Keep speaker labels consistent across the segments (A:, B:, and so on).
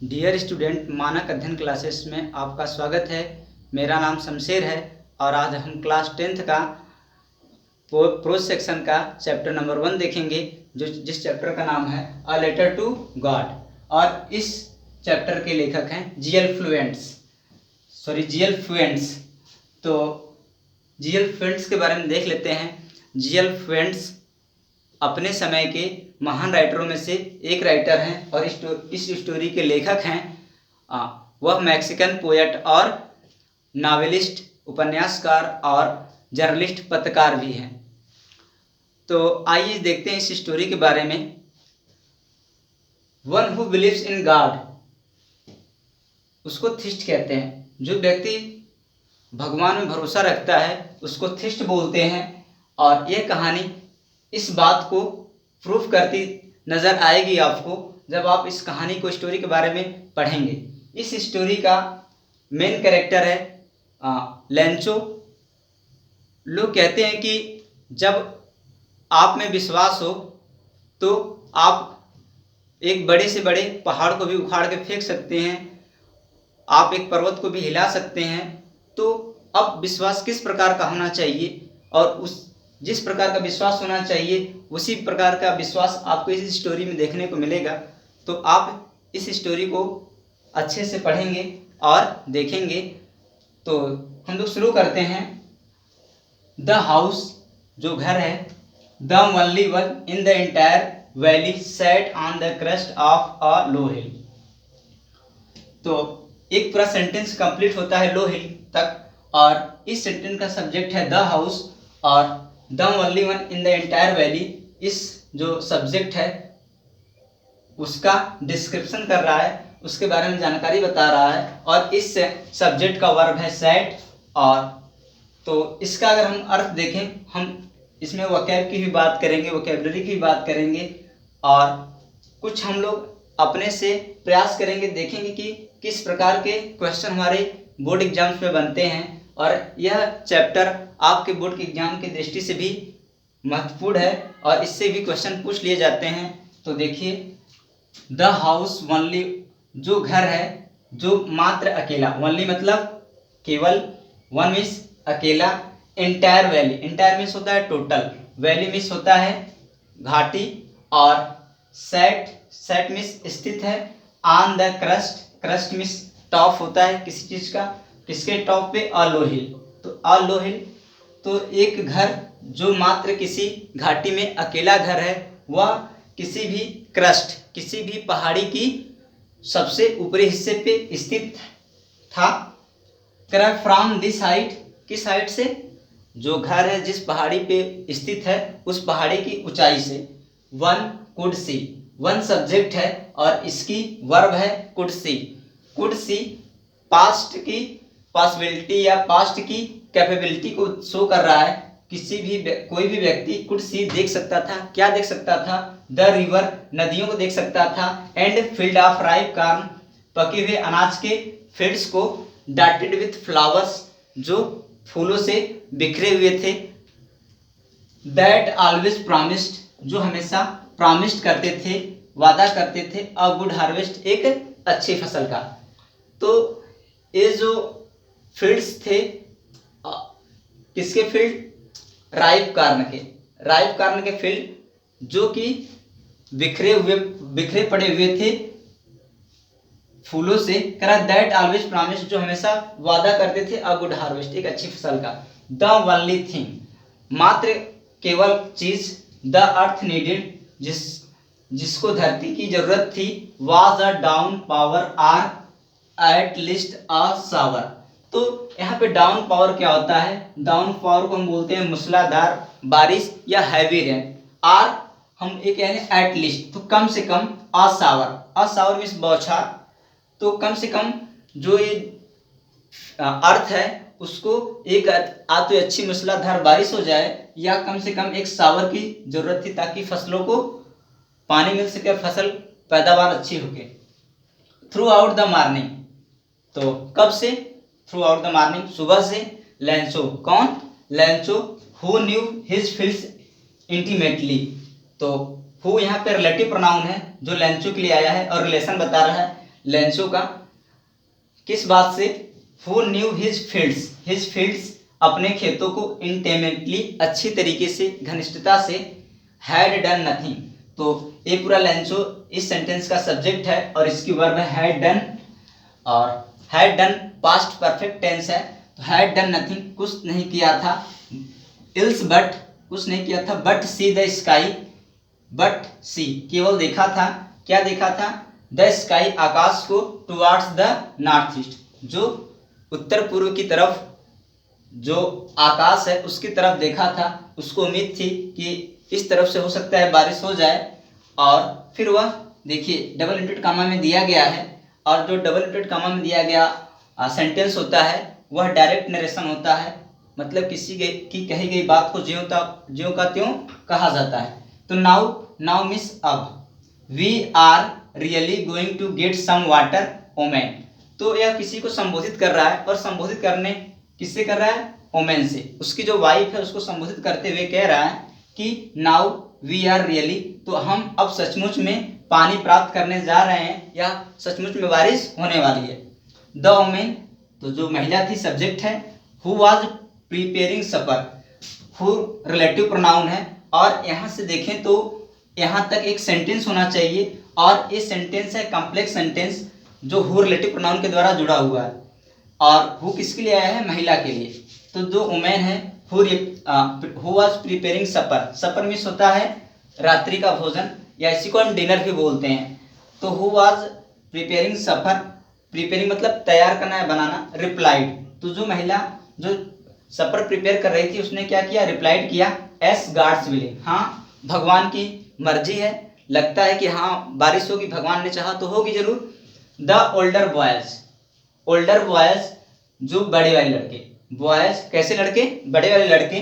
A: Dear student, मानक अध्ययन classes में आपका स्वागत है। मेरा नाम शमशेर है और आज हम क्लास 10th का प्रोज सेक्शन का चैप्टर नंबर 1 देखेंगे, जिस चैप्टर का नाम है अ लेटर टू गॉड। और इस चैप्टर के लेखक हैं जीएल फ्लुएंट्स। तो जीएल फ्लुएंट्स के बारे में देख लेते हैं। जीएल फ्लुएंट्स अपने समय के महान राइटरों में से एक राइटर हैं और इस स्टोरी के लेखक हैं। वह मैक्सिकन पोएट और नावेलिस्ट, उपन्यासकार और जर्नलिस्ट, पत्रकार भी हैं। तो आइए देखते हैं इस स्टोरी के बारे में। One who believes in God, उसको थिस्ट कहते हैं। जो व्यक्ति भगवान में भरोसा रखता है उसको थिस्ट बोलते हैं। और यह कहानी इस बात को प्रूफ करती नज़र आएगी आपको जब आप इस कहानी को, स्टोरी के बारे में पढ़ेंगे। इस स्टोरी का मेन कैरेक्टर है लेंचो। लोग कहते हैं कि जब आप में विश्वास हो तो आप एक बड़े से बड़े पहाड़ को भी उखाड़ के फेंक सकते हैं, आप एक पर्वत को भी हिला सकते हैं। तो अब विश्वास किस प्रकार का होना चाहिए और जिस प्रकार का विश्वास होना चाहिए उसी प्रकार का विश्वास आपको इस स्टोरी में देखने को मिलेगा। तो आप इस स्टोरी को अच्छे से पढ़ेंगे और देखेंगे। तो हम लोग शुरू करते हैं। द हाउस, जो घर है, the only one in the entire valley set on the crust of a low hill. तो एक पूरा सेंटेंस कंप्लीट होता है लो हिल तक, और इस सेंटेंस का सब्जेक्ट है द हाउस और the only one in the entire valley. इस जो सब्जेक्ट है उसका डिस्क्रिप्शन कर रहा है, उसके बारे में जानकारी बता रहा है। और इस सब्जेक्ट का वर्ब है सेट। और तो इसका अगर हम अर्थ देखें, हम इसमें वोकैब की भी बात करेंगे, वोकैबुलरी की भी बात करेंगे और कुछ हम लोग अपने से प्रयास करेंगे, देखेंगे कि किस प्रकार के क्वेश्चन हमारे बोर्ड एग्जाम्स में बनते हैं। और यह चैप्टर आपके बोर्ड के एग्जाम की दृष्टि से भी महत्वपूर्ण है और इससे भी क्वेश्चन पूछ लिए जाते हैं। तो देखिए, द हाउस ओनली, जो घर है, जो मात्र अकेला, ओनली मतलब केवल, वन मीन्स अकेला, एंटायर वैली, एंटायर मीन्स होता है टोटल, वैली मीन्स होता है घाटी, और सेट मीन्स स्थित है, on the crust, crust means top होता है किसी चीज का, किसके टॉप पे, अ लो हिल। तो अ लो हिल, तो एक घर जो मात्र किसी घाटी में अकेला घर है, वह किसी भी क्रस्ट, किसी भी पहाड़ी की सबसे ऊपरी हिस्से पे स्थित था। फ्रॉम दिस हाइट, किस हाइट से, जो घर है जिस पहाड़ी पे स्थित है उस पहाड़ी की ऊंचाई से। One could see, one subject है और इसकी वर्ब है could see. Could see past की पॉसिबिलिटी या पास्ट की कैपेबिलिटी को शो कर रहा है। कोई भी व्यक्ति कुड सी देख सकता था। क्या देख सकता था? द रिवर, नदियों को देख सकता था। And field of ripe corn, पके हुए अनाज के फील्ड्स को, डॉटेड विथ फ्लावर्स, जो फूलों से बिखरे हुए थे। दैट ऑलवेज प्रॉमिस्ड, जो हमेशा प्रॉमिस्ड करते थे, वादा करते थे, अ गुड हार्वेस्ट, एक अच्छी फसल का। तो ये जो फील्ड्स थे, किसके फील्ड? राइप कॉर्न के फील्ड, जो कि बिखरे पड़े हुए थे फूलों से। करा दैट ऑलवेज प्रॉमिस, जो हमेशा वादा करते थे, अ गुड हार्वेस्ट, एक अच्छी फसल का। द ओनली थिंग, मात्र केवल चीज, द अर्थ नीडेड, जिसको धरती की जरूरत थी, was a downpour or at least a shower. तो यहाँ पे डाउन पावर क्या होता है? डाउन पावर को हम बोलते हैं मूसलाधार बारिश या हैवी रेन। आर हम एक यानी एट लीस्ट, तो कम से कम, अ शावर मीन्स बौछार। तो कम से कम जो ये अर्थ है उसको एक तो अच्छी मूसलाधार बारिश हो जाए, या कम से कम एक शावर की जरूरत थी ताकि फसलों को पानी मिल सके, फसल पैदावार अच्छी होके। थ्रू आउट द मॉर्निंग, तो कब से? थ्रू आउट द मॉर्निंग, सुबह से। लेंचो, कौन? Lencho, who knew his fields intimately. तो हु यहाँ पे रिलेटिव प्रोनाउन है जो लेंचो के लिए आया है और रिलेशन बता रहा है। लेंचो का। किस बात से? हु न्यू हिज फील्ड्स अपने खेतों को इंटेमेटली अच्छी तरीके से घनिष्ठता से, हैड डन नथिंग। तो ये पूरा लेंचो इस सेंटेंस का सब्जेक्ट है और इसकी वर्ब है हैड डन, और had done past perfect tense है, तो हैड डन नथिंग कुछ नहीं किया था, इल्स बट कुछ नहीं किया था, but see the sky, but see केवल देखा था, क्या देखा था? द स्काई आकाश को, टुवार्ड्स द नॉर्थ ईस्ट जो उत्तर पूर्व की तरफ जो आकाश है उसकी तरफ देखा था। उसको उम्मीद थी कि इस तरफ से हो सकता है बारिश हो जाए, और फिर वह देखिए डबल इंटेड कामा में दिया गया है, और जो डबल इंटेड कामा में दिया गया सेंटेंस होता है वह डायरेक्ट नरेशन होता है, मतलब किसी की कही गई बात को ज्यों का त्यों कहा जाता है। तो नाउ मिस अब, we are really going to get some water omen. तो यह किसी को संबोधित कर रहा है, और संबोधित करने किससे कर रहा है? ओमेन से। उसकी जो वाइफ है उसको संबोधित करते हुए कह रहा है कि नाउ वी आर रियली, तो हम अब सचमुच में पानी प्राप्त करने जा रहे हैं, या सचमुच में बारिश होने वाली है। द ओमेन, तो जो महिला थी सब्जेक्ट है, who was preparing supper, who relative pronoun है, और यहाँ से देखें तो यहाँ तक एक सेंटेंस होना चाहिए, और ये सेंटेंस है कॉम्प्लेक्स सेंटेंस जो हु रिलेटिव प्रोनाउन के द्वारा जुड़ा हुआ है, और हु किसके लिए आया है? महिला के लिए। तो जो वुमेन है who was preparing supper, supper means होता है रात्रि का भोजन, या इसी को हम डिनर भी बोलते हैं। तो who was preparing supper, preparing मतलब तैयार करना है, बनाना। रिप्लाइड, तो जो महिला जो सपर प्रिपेयर कर रही थी उसने क्या किया? रिप्लाइड किया, एस गॉड्स विलिंग, हाँ भगवान की मर्जी है, लगता है कि हाँ बारिश होगी, भगवान ने चाहा तो होगी जरूर। द ओल्डर बॉयज जो बड़े वाले लड़के, बॉयज कैसे लड़के? बड़े वाले लड़के,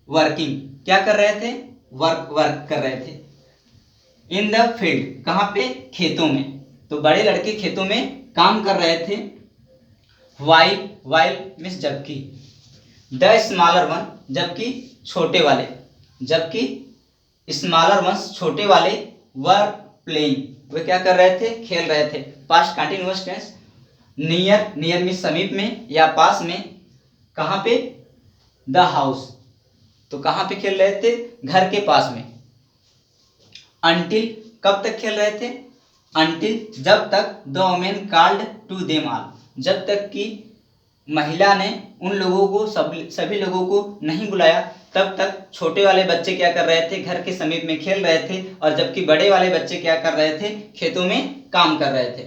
A: वर्किंग क्या कर रहे थे? वर्क कर रहे थे। इन द फील्ड, कहाँ पे? खेतों में। तो बड़े लड़के खेतों में काम कर रहे थे। वाइल मीन्स जबकि। द स्मॉलर वन, जबकि छोटे वाले, जबकि स्मॉलर वंस छोटे वाले, वर प्लेइंग वे क्या कर रहे थे? खेल रहे थे। Past continuous tense. Near means समीप में या पास में, कहाँ पे? द हाउस, तो कहाँ पे खेल रहे थे? घर के पास में। अनटिल, कब तक खेल रहे थे? अनटिल जब तक the women called to them all, जब तक कि महिला ने उन लोगों को सभी लोगों को नहीं बुलाया, तब तक छोटे वाले बच्चे क्या कर रहे थे? घर के समीप में खेल रहे थे, और जबकि बड़े वाले बच्चे क्या कर रहे थे? खेतों में काम कर रहे थे।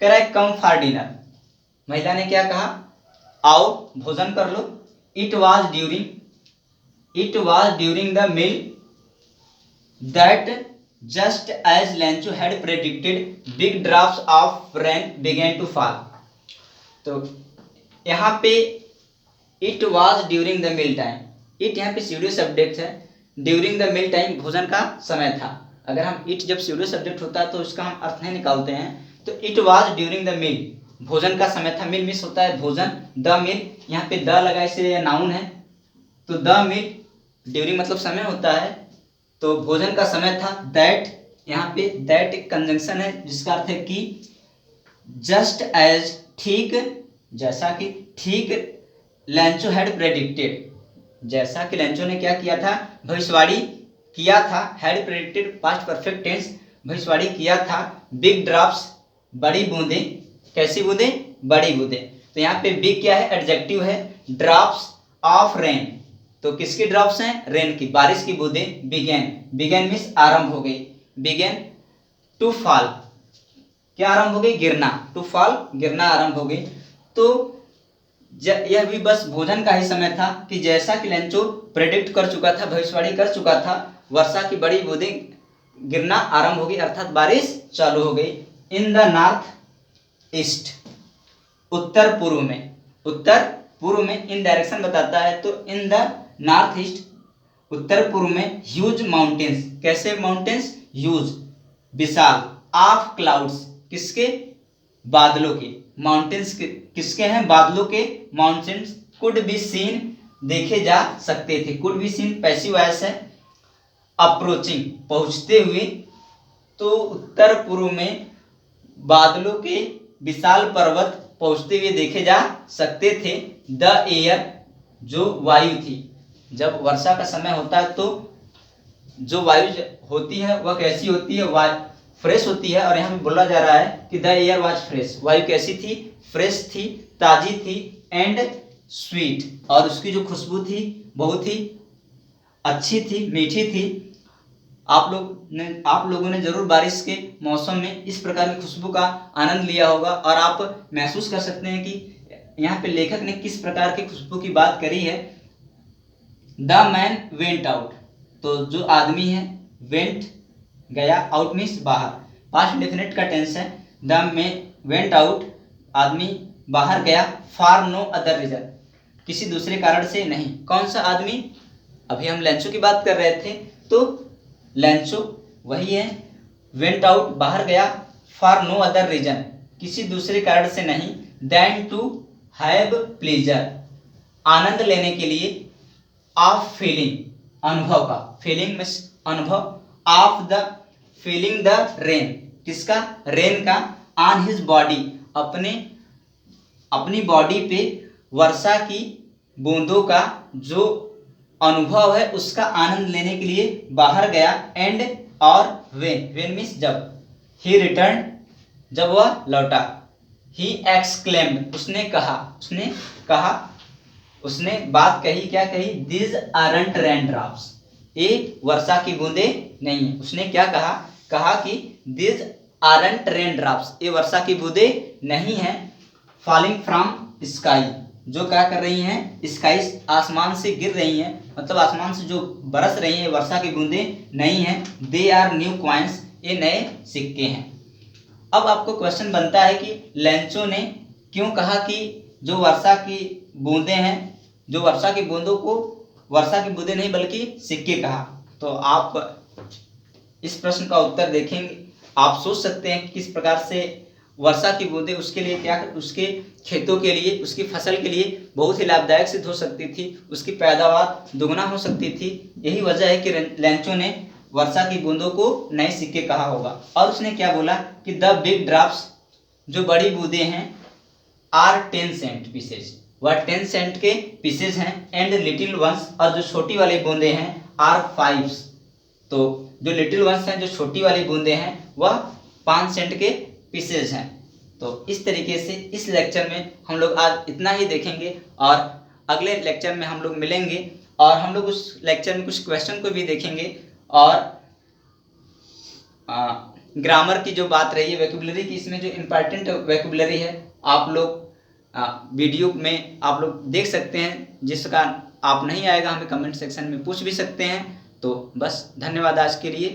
A: कह रहा है कम फॉर डिनर, महिला ने क्या कहा? आओ भोजन कर लो। It was during the meal that just as Lencho had predicted big drops of rain began to fall. तो यहाँ पे it was during the meal time, it यहाँ पे स्यूडो सब्जेक्ट है, ड्यूरिंग द मील टाइम भोजन का समय था। अगर हम इट जब स्यूडो सब्जेक्ट होता है तो उसका हम अर्थ नहीं निकालते हैं। तो it was during the meal, भोजन का समय था। मील मिस होता है भोजन। द मील, यहाँ पे द लगा इसलिए नाउन है, तो द मील ड्यूरिंग मतलब समय होता है, तो भोजन का समय था। दैट, यहाँ पे दैट एक कंजंक्शन है जिसका अर्थ है कि। जस्ट एज, ठीक, जैसा कि, ठीक। लेंचो हैड प्रेडिक्टेड, जैसा कि लेंचो ने क्या किया था? भविष्यवाणी किया था। Had predicted past perfect tense, भविष्यवाणी किया था। बिग ड्रॉप्स, बड़ी बूंदें, कैसी बूंदें? बड़ी बूंदें। तो यहाँ पे बिग क्या है? एडजेक्टिव है। ड्रॉप्स ऑफ रेन, तो किसकी ड्रॉप्स हैं? रेन की, बारिश की बूंदें। बिगेन मीन्स आरंभ हो गई। बिगेन टू फॉल, क्या आरंभ हो गई? गिरना। टू फॉल, गिरना आरंभ हो गई। तो यह भी बस भोजन का ही समय था कि जैसा कि लेंचो प्रेडिक्ट कर चुका था, भविष्यवाणी कर चुका था, वर्षा की बड़ी बूंदें गिरना आरंभ हो गई, अर्थात बारिश चालू हो गई। इन द नॉर्थ ईस्ट, उत्तर पूर्व में, उत्तर पूर्व में इन डायरेक्शन बताता है, तो इन द नॉर्थ ईस्ट, उत्तर पूर्व में। ह्यूज माउंटेन्स, कैसे mountains? Huge, Vishal. Of clouds, किसके? बादलों के। माउंटेन्स किसके हैं? बादलों के। माउंटेन्स कुड बी सीन, देखे जा सकते थे। Could be seen passive voice है। अप्रोचिंग, पहुंचते हुए। तो उत्तर पूर्व में बादलों के विशाल पर्वत पहुंचते हुए देखे जा सकते थे। द एयर, जो वायु थी, जब वर्षा का समय होता है तो जो वायु होती है वह कैसी होती है, फ्रेश होती है। और यहाँ पे बोला जा रहा है कि द एयर वाज फ्रेश, वायु कैसी थी, फ्रेश थी, ताजी थी, एंड स्वीट, और उसकी जो खुशबू थी बहुत ही अच्छी थी, मीठी थी। आप लोगों ने जरूर बारिश के मौसम में इस प्रकार की खुशबू का आनंद लिया होगा, और आप महसूस कर सकते हैं कि यहाँ पे लेखक ने किस प्रकार की खुशबू की बात करी है। द मैन वेंट आउट, तो जो आदमी है, वेंट गया, आउट मीन्स बाहर, पास्ट डेफिनेट का टेंस है। द मैन वेंट आउट, आदमी बाहर गया, फॉर नो अदर रीजन, किसी दूसरे कारण से नहीं। कौन सा आदमी, अभी हम लेंचो की बात कर रहे थे, तो लेंचो वही है। वेंट आउट, बाहर गया, फॉर नो अदर रीजन, किसी दूसरे कारण से नहीं, देन टू हैव प्लेजर, आनंद लेने के लिए, ऑफ फीलिंग, अनुभव का, फीलिंग मीन्स अनुभव, of the feeling the rain, किसका, रेन का, ऑन हिज बॉडी, अपनी बॉडी पे वर्षा की बूंदों का जो अनुभव है उसका आनंद लेने के लिए बाहर गया, एंड, और वेन मीन्स जब, ही रिटर्न, जब वह लौटा, ही एक्सक्लेम्ड, उसने बात कही, क्या कही, दीज आरंट रेन ड्रॉप्स, ये वर्षा की बूंदे नहीं है। उसने क्या कहा कि दीज आरंट रेन ड्रॉप्स, ये वर्षा की बूंदे नहीं है, फॉलिंग फ्रॉम स्काई, जो क्या कर रही हैं, स्काई, आसमान से गिर रही हैं, मतलब आसमान से जो बरस रही हैं, वर्षा की बूंदे नहीं हैं। दे आर न्यू कॉइन्स, ये नए सिक्के हैं। अब आपको क्वेश्चन बनता है कि लेंचो ने क्यों कहा कि जो वर्षा की बूंदे हैं, जो वर्षा की बूंदों को वर्षा की बूंदे नहीं बल्कि सिक्के कहा। तो आप इस प्रश्न का उत्तर देखेंगे, आप सोच सकते हैं कि किस प्रकार से वर्षा की बूंदें उसके लिए क्या, उसके खेतों के लिए, उसकी फसल के लिए बहुत ही लाभदायक सिद्ध हो सकती थी, उसकी पैदावार दुगना हो सकती थी। यही वजह है कि लेंचो ने वर्षा की बूंदों को नए सिक्के कहा होगा। और उसने क्या बोला कि द बिग ड्रॉप्स, जो बड़ी बूंदें हैं, आर 10 सेंट पीसेज, वह 10 सेंट के पीसेज हैं, एंड लिटिल वंस, और जो छोटी वाली बूंदें हैं, आर 5, तो जो लिटिल वंस हैं, जो छोटी वाली बूंदें हैं, वह 5 सेंट के पीसेज हैं। तो इस तरीके से इस लेक्चर में हम लोग आज इतना ही देखेंगे, और अगले लेक्चर में हम लोग मिलेंगे, और हम लोग उस लेक्चर में कुछ क्वेश्चन को भी देखेंगे, और ग्रामर की जो बात रही है, वोकैबुलरी की, इसमें जो इम्पॉर्टेंट वोकैबुलरी है आप लोग वीडियो में आप लोग देख सकते हैं, जिसका आप नहीं आएगा हमें कमेंट सेक्शन में पूछ भी सकते हैं। तो बस धन्यवाद आज के लिए।